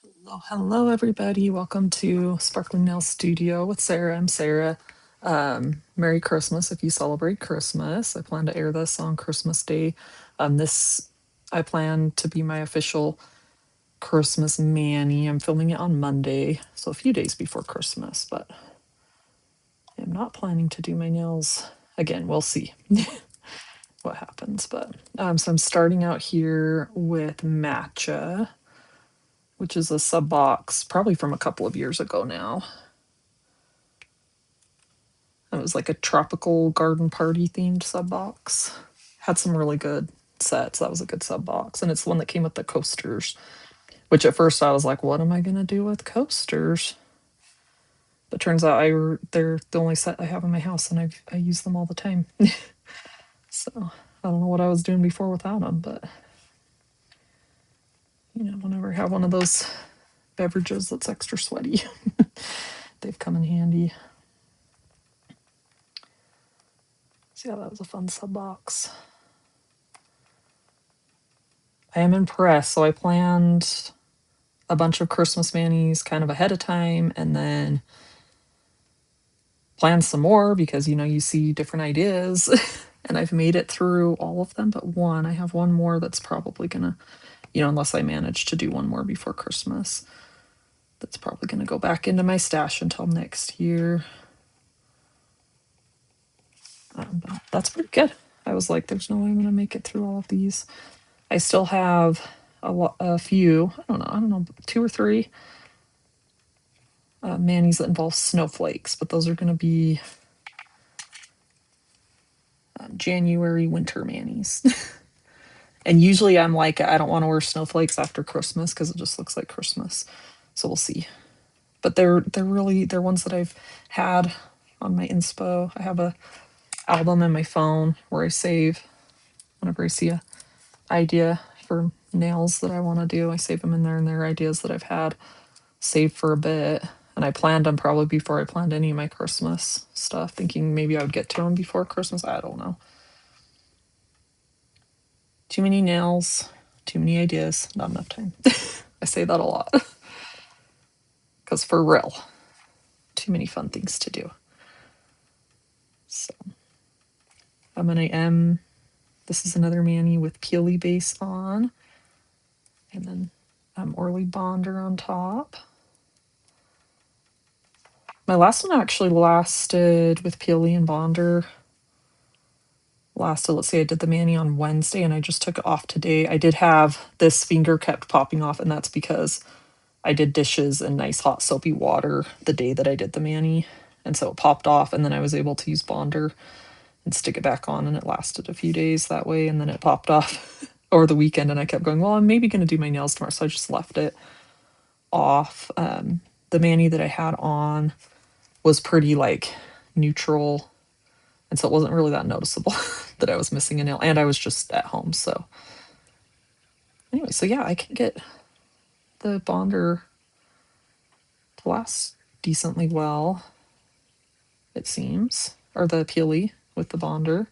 Hello, hello, everybody. Welcome to Sparkling Nail Studio with Sarah. I'm Sarah. Merry Christmas if you celebrate Christmas. I plan to air this on Christmas Day. This I plan to be my official Christmas Manny. I'm filming it on Monday, so a few days before Christmas, but I'm not planning to do my nails again. We'll see what happens. But so I'm starting out here with matcha, which is a sub box, probably from a couple of years ago now. It was like a tropical garden party themed sub box. Had some really good sets. That was a good sub box. And it's the one that came with the coasters, which at first I was like, what am I going to do with coasters? But turns out they're the only set I have in my house and I use them all the time. So I don't know what I was doing before without them, but whenever I have one of those beverages that's extra sweaty, they've come in handy. So yeah, that was a fun sub box. I am impressed. So I planned a bunch of Christmas manis kind of ahead of time and then plan some more because you see different ideas. And I've made it through all of them but one. I have one more that's probably gonna, unless I manage to do one more before Christmas, that's probably gonna go back into my stash until next year. But that's pretty good. I was like, there's no way I'm gonna make it through all of these. I still have a few, I don't know, 2 or 3 manis that involve snowflakes, but those are going to be January winter manis. And usually I'm like, I don't want to wear snowflakes after Christmas because it just looks like Christmas. So we'll see. But they're ones that I've had on my inspo. I have a album in my phone where I save whenever I see a idea for nails that I want to do. I save them in there, and they're ideas that I've had saved for a bit. And I planned them probably before I planned any of my Christmas stuff, thinking maybe I would get to them before Christmas. I don't know. Too many nails, too many ideas, not enough time. I say that a lot. Because for real, too many fun things to do. So this is another mani with Peely base on. And then Orly Bonder on top. My last one actually lasted with Peely and Bonder. Let's say I did the mani on Wednesday and I just took it off today. I did have this finger kept popping off, and that's because I did dishes in nice hot soapy water the day that I did the mani. And so it popped off, and then I was able to use Bonder and stick it back on, and it lasted a few days that way, and then it popped off over the weekend, and I kept going, well, I'm maybe going to do my nails tomorrow, so I just left it off. The mani that I had on was pretty like neutral, and so it wasn't really that noticeable that I was missing a nail, and I was just at home. So anyway, so yeah, I can get the Bonder to last decently well, it seems, or the Peely with the Bonder.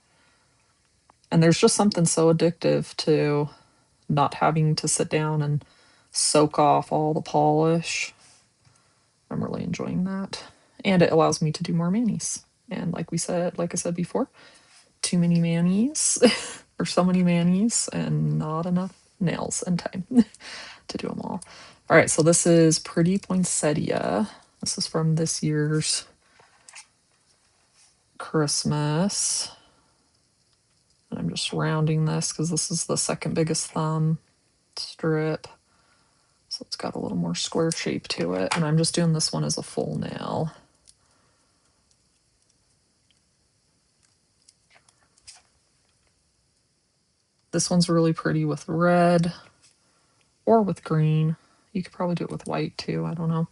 And there's just something so addictive to not having to sit down and soak off all the polish. I'm really enjoying that. And it allows me to do more manis. And like I said before, too many manis or so many manis and not enough nails and time to do them all. All right, so this is Pretty Poinsettia. This is from this year's Christmas. And I'm just rounding this because this is the second biggest thumb strip. So it's got a little more square shape to it. And I'm just doing this one as a full nail. This one's really pretty with red or with green. You could probably do it with white too. I don't know.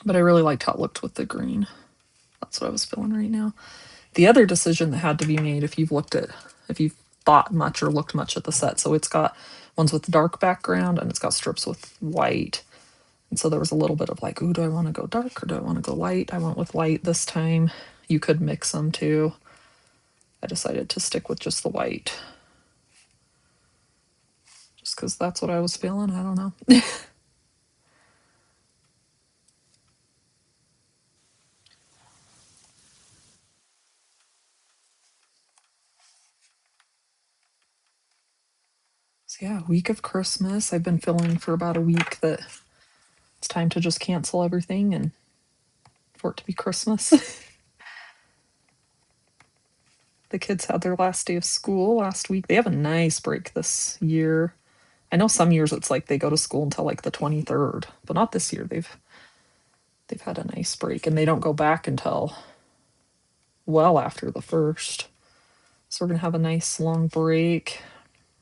But I really liked how it looked with the green. That's what I was feeling right now. The other decision that had to be made, if you've thought much or looked much at the set, so it's got ones with dark background and it's got strips with white. And so there was a little bit of like, ooh, do I want to go dark or do I want to go light? I went with light this time. You could mix them too. I decided to stick with just the white. Just because that's what I was feeling. I don't know. So yeah, week of Christmas. I've been feeling for about a week that it's time to just cancel everything and for it to be Christmas. The kids had their last day of school last week. They have a nice break this year. I know some years it's like they go to school until like the 23rd, but not this year. They've had a nice break and they don't go back until well after the 1st. So we're going to have a nice long break.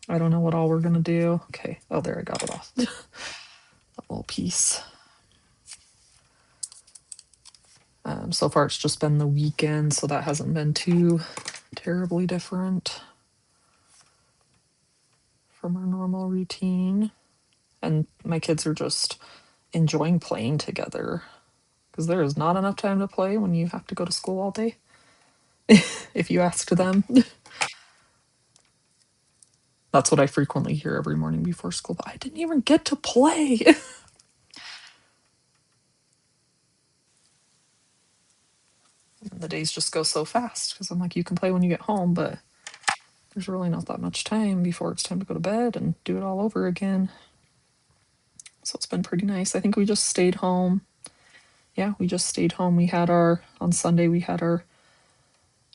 I don't know what all we're going to do. Okay. Oh, there, I got it off. That little piece. So far, it's just been the weekend, so that hasn't been too terribly different from our normal routine. And my kids are just enjoying playing together because there is not enough time to play when you have to go to school all day. If you ask them, that's what I frequently hear every morning before school. But I didn't even get to play. And the days just go so fast because I'm like, you can play when you get home, but there's really not that much time before it's time to go to bed and do it all over again. So it's been pretty nice. I think we just stayed home. Yeah, we just stayed home. On Sunday, we had our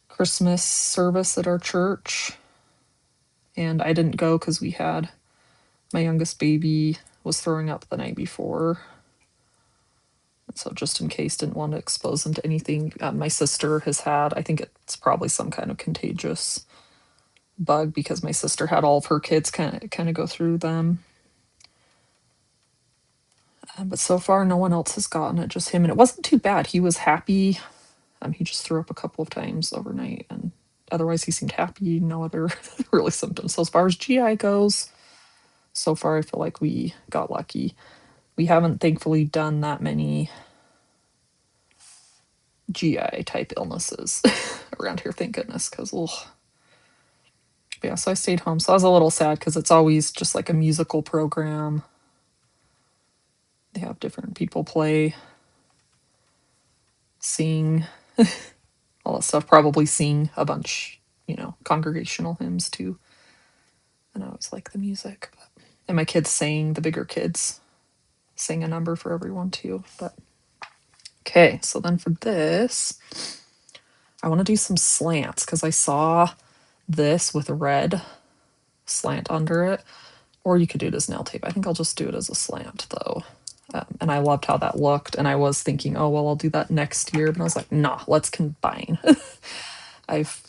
Christmas service at our church. And I didn't go because my youngest baby was throwing up the night before. And so just in case, didn't want to expose him to anything. My sister has had, I think it's probably some kind of contagious bug because my sister had all of her kids kind of go through them. But so far, no one else has gotten it, just him. And it wasn't too bad. He was happy. He just threw up a couple of times overnight. And otherwise, he seemed happy. No other really symptoms. So as far as GI goes, so far, I feel like we got lucky. We haven't, thankfully, done that many GI type illnesses around here, thank goodness, because, yeah, so I stayed home. So I was a little sad because it's always just like a musical program. They have different people play, sing, all that stuff. Probably sing a bunch, congregational hymns too. And I always like the music. And my kids sang, the bigger kids sang a number for everyone too. But okay, so then for this, I want to do some slants because I saw this with a red slant under it. Or you could do it as nail tape. I think I'll just do it as a slant though. And I loved how that looked. And I was thinking, oh, well, I'll do that next year. But I was like, nah, let's combine. I've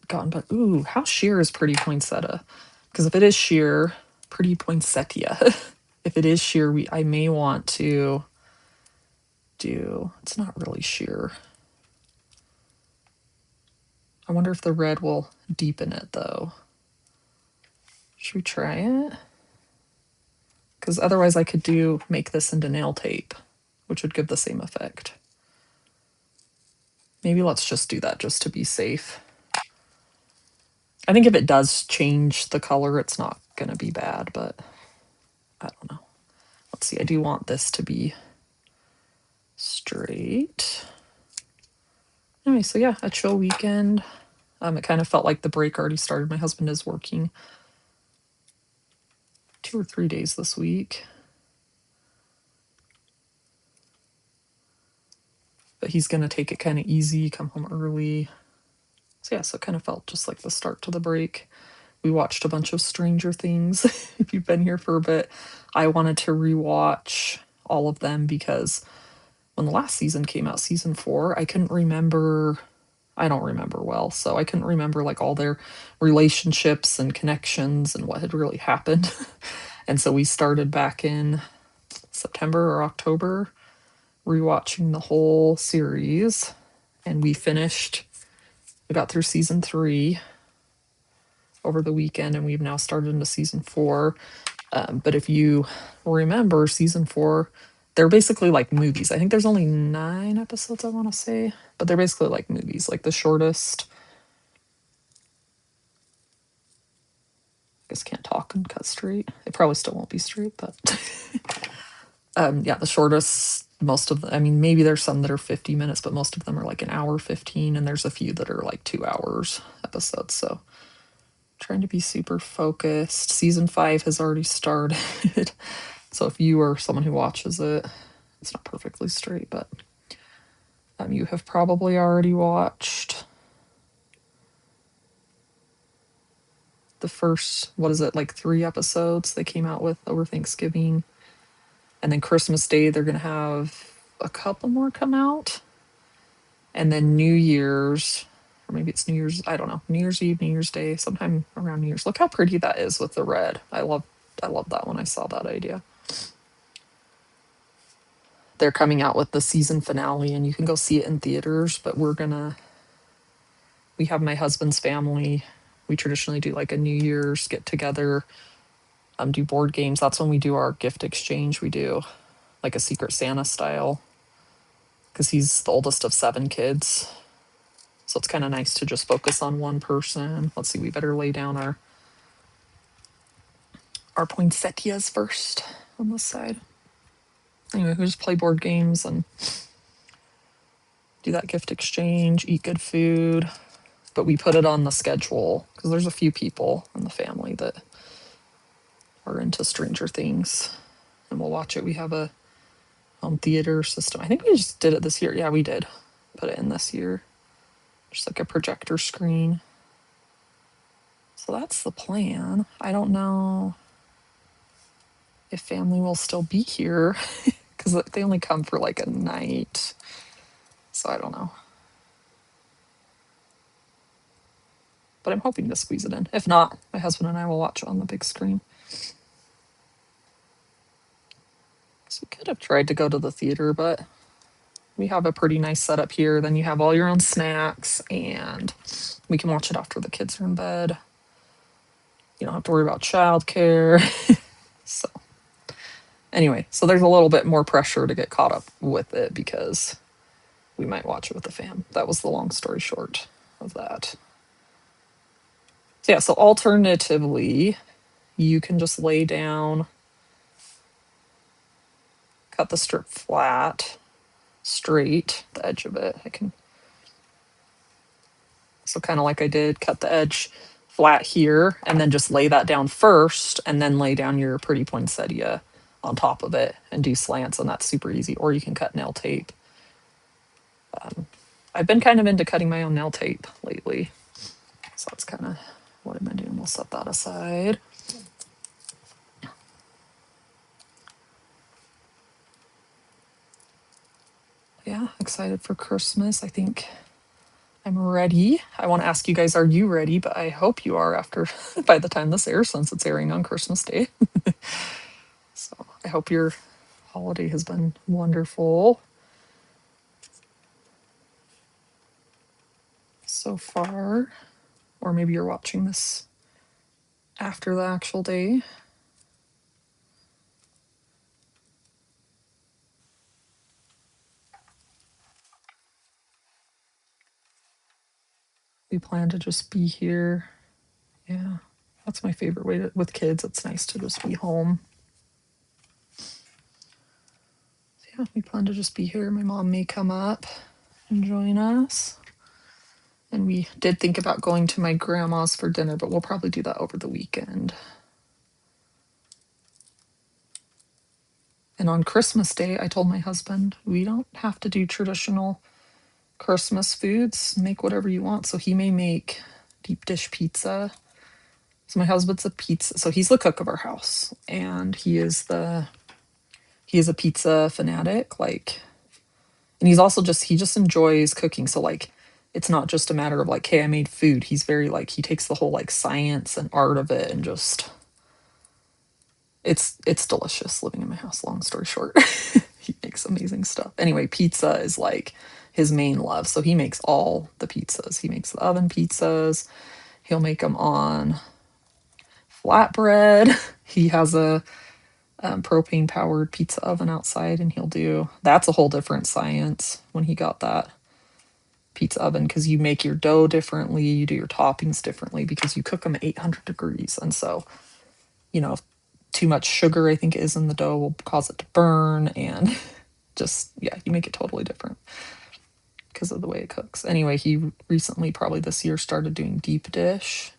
but ooh, how sheer is pretty poinsettia? Because if it is sheer, pretty poinsettia. If it is sheer, I may want to it's not really sheer. I wonder if the red will deepen it though. Should we try it? Because otherwise I could make this into nail tape, which would give the same effect. Maybe let's just do that just to be safe. I think if it does change the color, it's not going to be bad, but I don't know. Let's see. I do want this to be straight. Anyway, so yeah, a chill weekend. It kind of felt like the break already started. My husband is working 2 or 3 days this week. But he's going to take it kind of easy, come home early. So yeah, so it kind of felt just like the start to the break. We watched a bunch of Stranger Things. If you've been here for a bit, I wanted to rewatch all of them because when the last season came out, season 4, I couldn't remember. I don't remember well, so I couldn't remember like all their relationships and connections and what had really happened. And so we started back in September or October rewatching the whole series, and we got through season 3 over the weekend, and we've now started into season 4. But if you remember season 4, they're basically like movies. I think there's only 9 episodes, I want to say, but they're basically like movies. Like the shortest guess can't talk and cut straight. It probably still won't be straight, but yeah, the shortest, most of the, I mean, maybe there's some that are 50 minutes, but most of them are like an hour 15, and there's a few that are like 2 hours episodes. So trying to be super focused. Season 5 has already started. So if you are someone who watches it, it's not perfectly straight, but you have probably already watched the first, what is it, like 3 episodes they came out with over Thanksgiving. And then Christmas Day, they're going to have a couple more come out. And then New Year's, or maybe it's New Year's, I don't know, New Year's Eve, New Year's Day, sometime around New Year's. Look how pretty that is with the red. I love that when I saw that idea. They're coming out with the season finale, and you can go see it in theaters, but we have my husband's family. We traditionally do like a New Year's get together, do board games. That's when we do our gift exchange. We do like a Secret Santa style, because he's the oldest of 7 kids. So it's kind of nice to just focus on one person. Let's see, we better lay down our poinsettias first on this side. Anyway, we just play board games and do that gift exchange, eat good food. But we put it on the schedule because there's a few people in the family that are into Stranger Things, and we'll watch it. We have a home theater system. I think we just did it this year. Yeah, we did put it in this year. Just like a projector screen. So that's the plan. I don't know if family will still be here because they only come for like a night. So I don't know. But I'm hoping to squeeze it in. If not, my husband and I will watch it on the big screen. So we could have tried to go to the theater, but we have a pretty nice setup here. Then you have all your own snacks, and we can watch it after the kids are in bed. You don't have to worry about childcare. So anyway, so there's a little bit more pressure to get caught up with it because we might watch it with the fam. That was the long story short of that. So yeah, so alternatively, you can just lay down, cut the strip flat, straight, the edge of it. So kind of like I did, cut the edge flat here, and then just lay that down first, and then lay down your pretty poinsettia on top of it and do slants, and that's super easy. Or you can cut nail tape. I've been kind of into cutting my own nail tape lately, so that's kind of what I've been doing. We'll set that aside. Yeah, excited for Christmas. I think I'm ready. I want to ask you guys, are you ready? But I hope you are after by the time this airs, since it's airing on Christmas Day. So I hope your holiday has been wonderful so far. Or maybe you're watching this after the actual day. We plan to just be here. Yeah, that's my favorite way with kids. It's nice to just be home. So yeah, we plan to just be here. My mom may come up and join us. And we did think about going to my grandma's for dinner, but we'll probably do that over the weekend. And on Christmas Day, I told my husband, we don't have to do traditional Christmas foods. Make whatever you want. So he may make deep dish pizza. So my husband's a pizza. So he's the cook of our house, and he is a pizza fanatic. Like, and he just enjoys cooking. So like, it's not just a matter of like, hey, I made food. He's very like, he takes the whole like science and art of it, and just it's delicious living in my house, long story short. He makes amazing stuff. Anyway, pizza is like his main love. So he makes all the pizzas. He makes the oven pizzas. He'll make them on flatbread. He has a propane powered pizza oven outside, and that's a whole different science when he got that pizza oven because you make your dough differently, you do your toppings differently because you cook them at 800 degrees. And so, if too much sugar, I think, is in the dough will cause it to burn. And just, yeah, you make it totally different because of the way it cooks. Anyway, he recently, probably this year, started doing deep dish.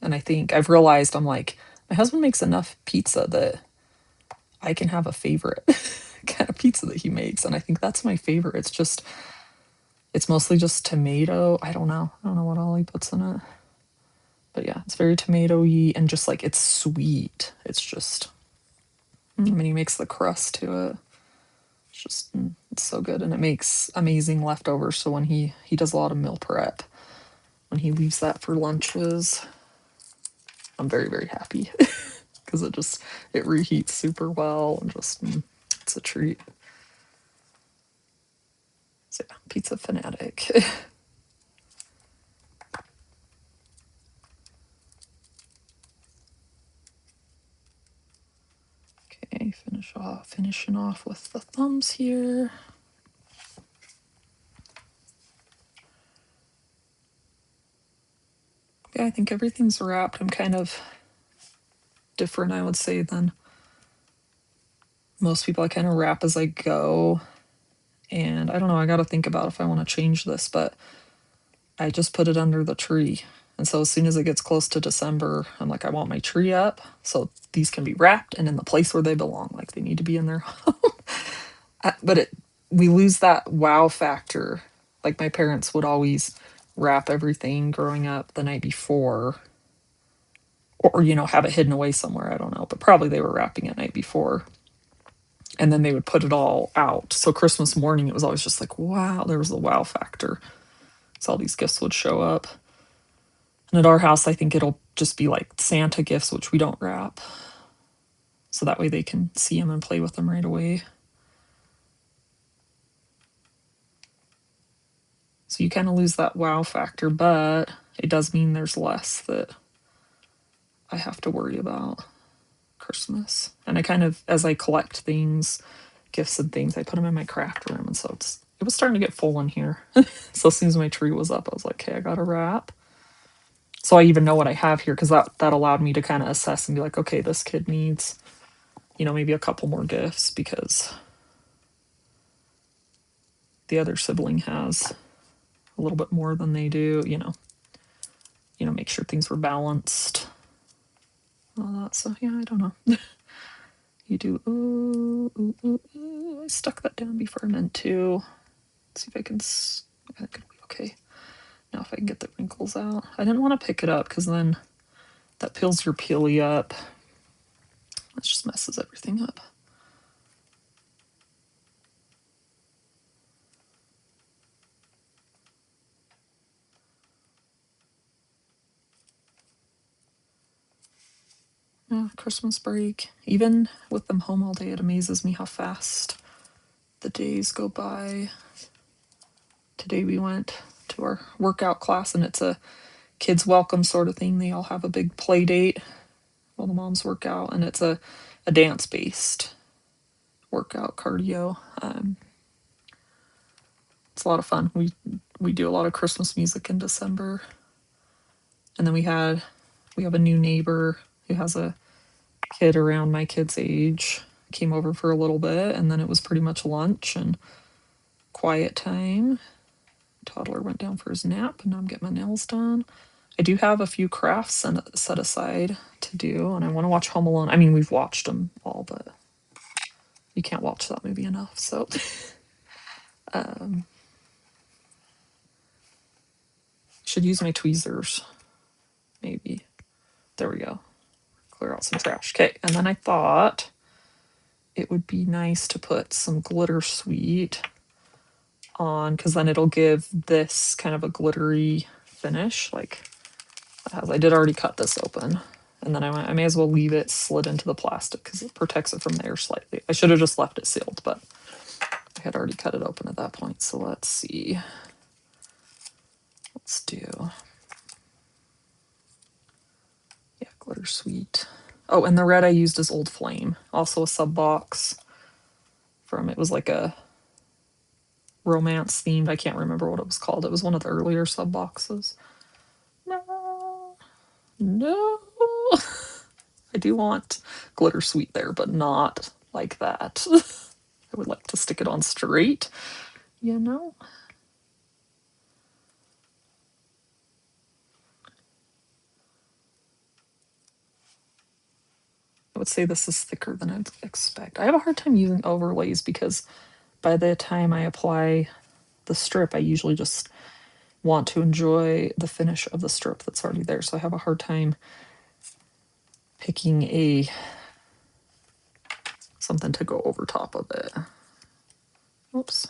And I think I've realized, I'm like, my husband makes enough pizza that I can have a favorite kind of pizza that he makes. And I think that's my favorite. It's mostly just tomato. I don't know. I don't know what all he puts in it. But yeah, it's very tomatoey and just like it's sweet. It's just, I mean, he makes the crust to it. It's just, it's so good. And it makes amazing leftovers. So when he does a lot of meal prep, when he leaves that for lunches, I'm very, very happy because it reheats super well and just, it's a treat. So yeah, pizza fanatic. Okay, finishing off with the thumbs here. Yeah, I think everything's wrapped. I'm kind of different, I would say, than most people. I kind of wrap as I go. And I don't know, I got to think about if I want to change this, but I just put it under the tree. And so as soon as it gets close to December, I'm like, I want my tree up so these can be wrapped and in the place where they belong. Like they need to be in their home. But we lose that wow factor. Like my parents would always wrap everything growing up the night before, or have it hidden away somewhere. I don't know, but probably they were wrapping it night before. And then they would put it all out. So Christmas morning, it was always just like, wow, there was the wow factor. So all these gifts would show up. And at our house, I think it'll just be like Santa gifts, which we don't wrap. So that way they can see them and play with them right away. So you kind of lose that wow factor, but it does mean there's less that I have to worry about Christmas. And I kind of, as I collect things, gifts and things, I put them in my craft room. And so it was starting to get full in here. So as soon as my tree was up, I was like, okay, I got to wrap. So I even know what I have here because that allowed me to kind of assess and be like, okay, this kid needs, maybe a couple more gifts because the other sibling has a little bit more than they do, make sure things were balanced. All that. So yeah, I don't know. You do, I stuck that down before I meant to. Let's see if I think it'll be okay. Now if I can get the wrinkles out. I didn't want to pick it up because then that peels your peely up. That just messes everything up. Yeah, Christmas break. Even with them home all day, it amazes me how fast the days go by. Today we went to our workout class and it's a kids welcome sort of thing. They all have a big play date while the moms work out, and it's a dance based workout cardio. It's a lot of fun. We do a lot of Christmas music in December, and then we have a new neighbor who has a kid around my kid's age. Came over for a little bit, and then it was pretty much lunch and quiet time. Toddler went down for his nap, and now I'm getting my nails done. I do have a few crafts set aside to do, and I want to watch Home Alone. I mean, we've watched them all, but you can't watch that movie enough. So, should use my tweezers, maybe. There we go. Clear out some trash. Okay, and then I thought it would be nice to put some glitter sweet on because then it'll give this kind of a glittery finish. Like I did already cut this open, and then I may as well leave it slid into the plastic because it protects it from the air slightly. I should have just left it sealed, but I had already cut it open at that point. So let's see. Let's do, yeah, glitter sweet. Oh, and the red I used is Old Flame, also a sub box from, it was like a romance themed. I can't remember what it was called. It was one of the earlier sub boxes. No, no. I do want glitter sweet there, but not like that. I would like to stick it on straight, you know? I would say this is thicker than I'd expect. I have a hard time using overlays because by the time I apply the strip, I usually just want to enjoy the finish of the strip that's already there. So I have a hard time picking something to go over top of it. Oops.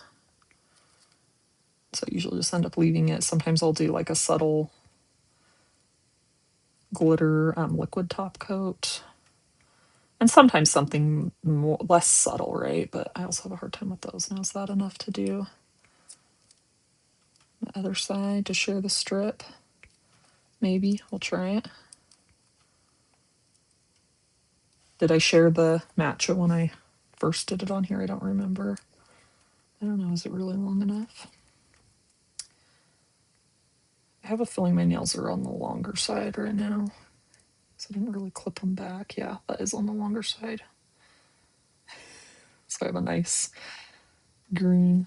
So I usually just end up leaving it. Sometimes I'll do like a subtle glitter liquid top coat. And sometimes something more, less subtle, right? But I also have a hard time with those. Now, is that enough to do the other side to share the strip? Maybe. We'll try it. Did I share the matcha when I first did it on here? I don't remember. I don't know. Is it really long enough? I have a feeling my nails are on the longer side right now. So I didn't really clip them back. Yeah, that is on the longer side. So I have a nice green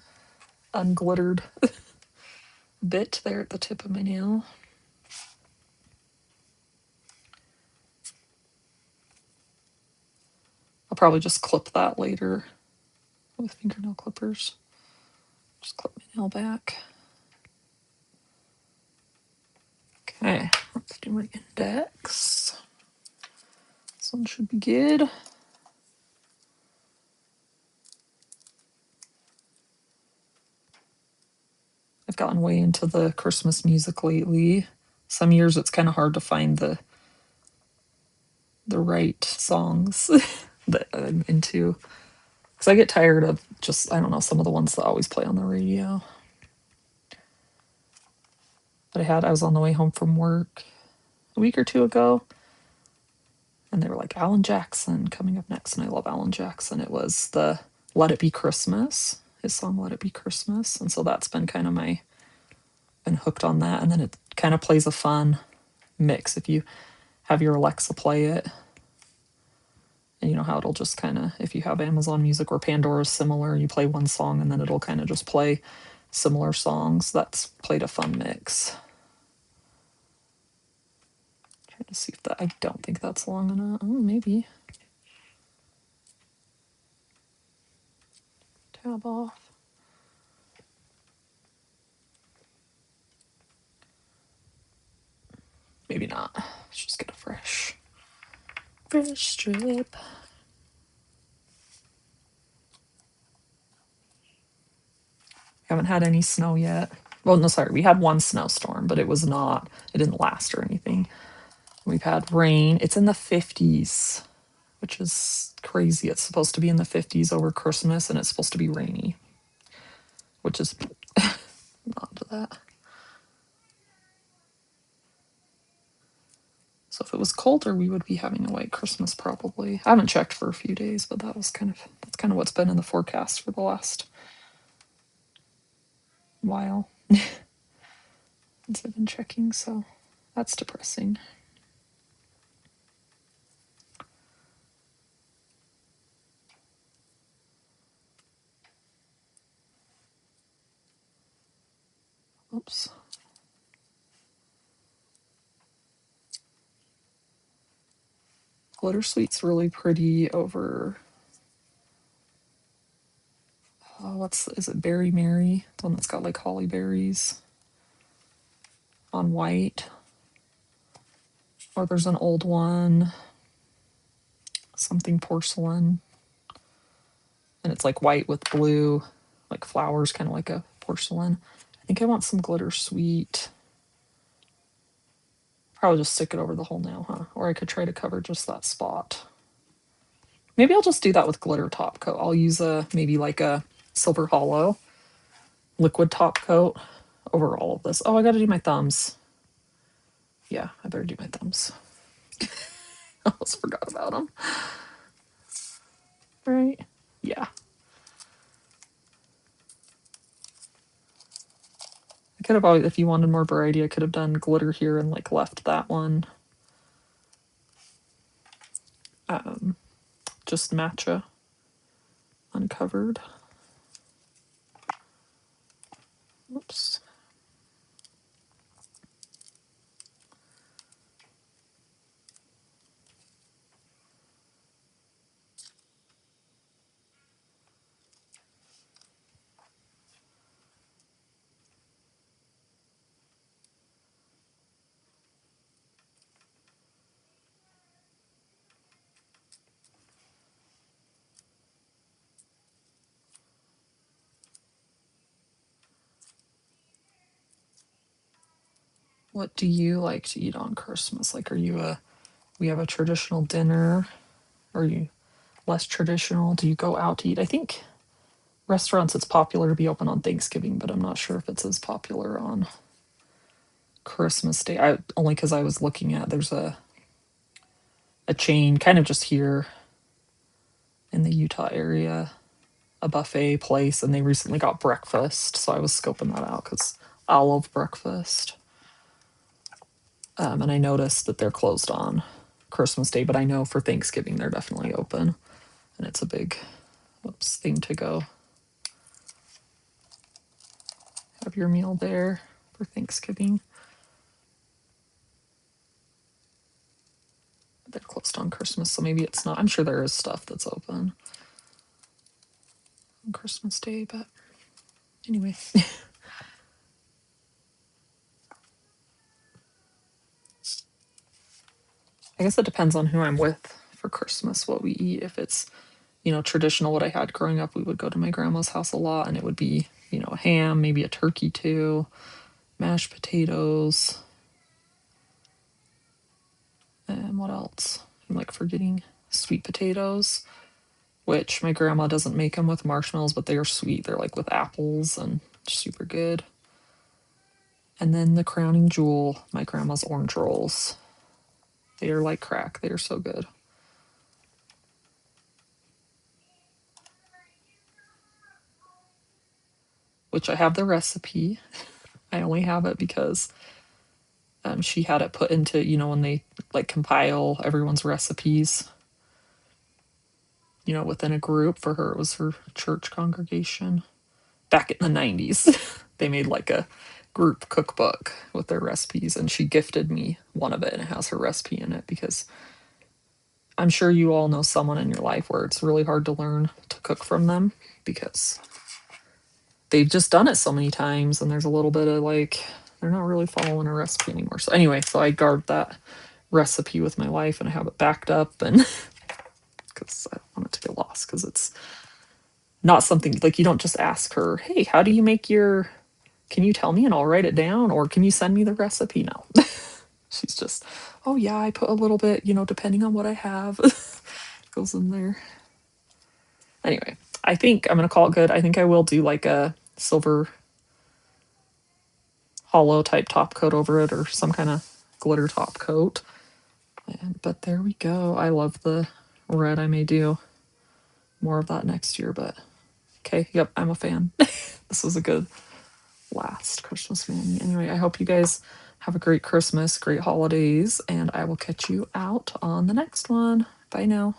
unglittered bit there at the tip of my nail. I'll probably just clip that later with fingernail clippers. Just clip my nail back. Okay, let's do my index. This one should be good. I've gotten way into the Christmas music lately. Some years it's kind of hard to find the right songs that I'm into. Because I get tired of just, I don't know, some of the ones that always play on the radio. But I was on the way home from work a week or two ago, and they were like, Alan Jackson coming up next. And I love Alan Jackson. It was the Let It Be Christmas, his song Let It Be Christmas. And so that's been kind of been hooked on that. And then it kind of plays a fun mix if you have your Alexa play it. And you know how it'll just kind of, if you have Amazon Music or Pandora similar, you play one song and then it'll kind of just play similar songs. That's played a fun mix. Trying to see if that, I don't think that's long enough. Oh, maybe. Tab off. Maybe not. Let's just get a fresh strip. Haven't had any snow yet. Well, no, sorry. We had one snowstorm, but it didn't last or anything. We've had rain. It's in the 50s, which is crazy. It's supposed to be in the 50s over Christmas, and it's supposed to be rainy, which is not to that. So if it was colder, we would be having a white Christmas probably. I haven't checked for a few days, but that's kind of what's been in the forecast for the last while since I've been checking. So that's depressing. Oops. Glitter Sweet's really pretty over. Oh, is it Berry Mary? The one that's got like holly berries on white. Or there's an old one, something porcelain. And it's like white with blue, like flowers, kind of like a porcelain. I think I want some Glitter Sweet. Probably just stick it over the whole nail, huh? Or I could try to cover just that spot. Maybe I'll just do that with glitter top coat. I'll use maybe like a Silver Hollow liquid top coat over all of this. Oh, I gotta do my thumbs. Yeah, I better do my thumbs. I almost forgot about them. Right? Yeah. could have always, if you wanted more variety, I could have done glitter here and like left that one just matcha uncovered. Oops. What do you like to eat on Christmas? Like, we have a traditional dinner? Are you less traditional? Do you go out to eat? I think restaurants, it's popular to be open on Thanksgiving, but I'm not sure if it's as popular on Christmas Day. Only because I was looking at, there's a chain kind of just here in the Utah area, a buffet place, and they recently got breakfast, so I was scoping that out because I love breakfast. And I noticed that they're closed on Christmas Day, but I know for Thanksgiving they're definitely open, and it's a big, thing to go have your meal there for Thanksgiving. They're closed on Christmas, so maybe it's not. I'm sure there is stuff that's open on Christmas Day, but anyway. I guess it depends on who I'm with for Christmas, what we eat. If it's, traditional, what I had growing up, we would go to my grandma's house a lot, and it would be, a ham, maybe a turkey too, mashed potatoes, and what else? I'm like forgetting sweet potatoes, which my grandma doesn't make them with marshmallows, but they are sweet. They're like with apples and super good. And then the crowning jewel, my grandma's orange rolls. They are like crack. They are so good. Which I have the recipe. I only have it because she had it put into, when they like compile everyone's recipes, within a group for her. It was her church congregation back in the 90s. They made like a group cookbook with their recipes, and she gifted me one of it, and it has her recipe in it because I'm sure you all know someone in your life where it's really hard to learn to cook from them because they've just done it so many times, and there's a little bit of like they're not really following a recipe anymore. So anyway, so I guard that recipe with my life, and I have it backed up, and because I don't want it to get lost, because it's not something like you don't just ask her, hey, how do you make your, can you tell me and I'll write it down, or can you send me the recipe? No. She's just, oh yeah, I put a little bit, depending on what I have, goes in there. Anyway, I think I'm gonna call it good. I think I will do like a silver hollow type top coat over it, or some kind of glitter top coat. But there we go. I love the red. I may do more of that next year, but okay. Yep, I'm a fan. This was a good last Christmas menu. Anyway, I hope you guys have a great Christmas, great holidays, and I will catch you out on the next one. Bye now.